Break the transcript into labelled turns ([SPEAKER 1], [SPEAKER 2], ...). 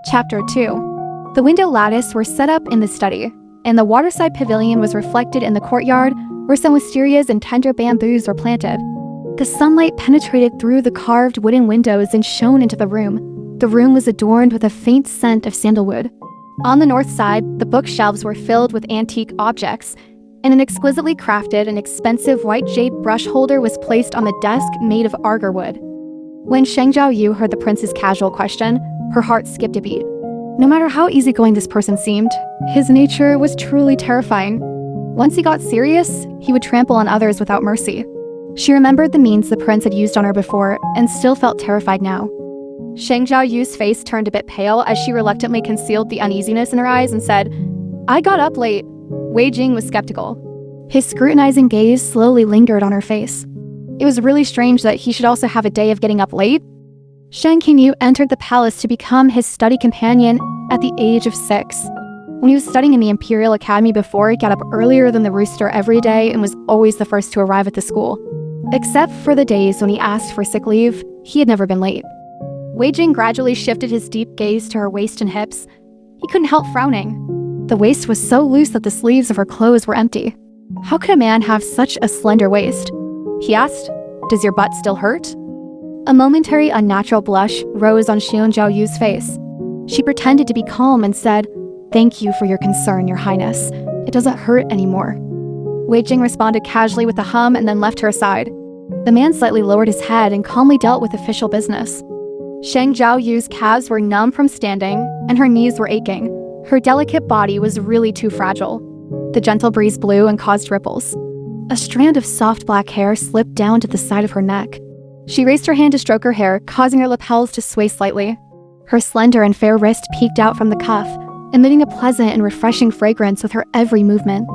[SPEAKER 1] Chapter 2. The window lattice were set up in the study, and the waterside pavilion was reflected in the courtyard where some wisterias and tender bamboos were planted. The sunlight penetrated through the carved wooden windows and shone into the room. The room was adorned with a faint scent of sandalwood. On the north side, the bookshelves were filled with antique objects, and an exquisitely crafted and expensive white jade brush holder was placed on the desk made of agar wood. When Sheng Jiaoyu heard the prince's casual question, her heart skipped a beat. No matter how easygoing this person seemed, his nature was truly terrifying. Once he got serious, he would trample on others without mercy. She remembered the means the prince had used on her before and still felt terrified now. Sheng Jiaoyu's face turned a bit pale as she reluctantly concealed the uneasiness in her eyes and said, "I got up late." Wei Jing was skeptical. His scrutinizing gaze slowly lingered on her face. It was really strange that he should also have a day of getting up late. Sheng Jiaoyu entered the palace to become his study companion at the age of 6. When he was studying in the Imperial Academy before, he got up earlier than the rooster every day and was always the first to arrive at the school. Except for the days when he asked for sick leave, he had never been late. Wei Jing gradually shifted his deep gaze to her waist and hips. He couldn't help frowning. The waist was so loose that the sleeves of her clothes were empty. How could a man have such a slender waist? He asked, "Does your butt still hurt?" A momentary unnatural blush rose on Sheng Jiaoyu's face. She pretended to be calm and said, "Thank you for your concern, Your Highness. It doesn't hurt anymore." Wei Jing responded casually with a hum and then left her aside. The man slightly lowered his head and calmly dealt with official business. Sheng Jiaoyu's calves were numb from standing, and her knees were aching. Her delicate body was really too fragile. The gentle breeze blew and caused ripples. A strand of soft black hair slipped down to the side of her neck. She raised her hand to stroke her hair, causing her lapels to sway slightly. Her slender and fair wrist peeked out from the cuff, emitting a pleasant and refreshing fragrance with her every movement.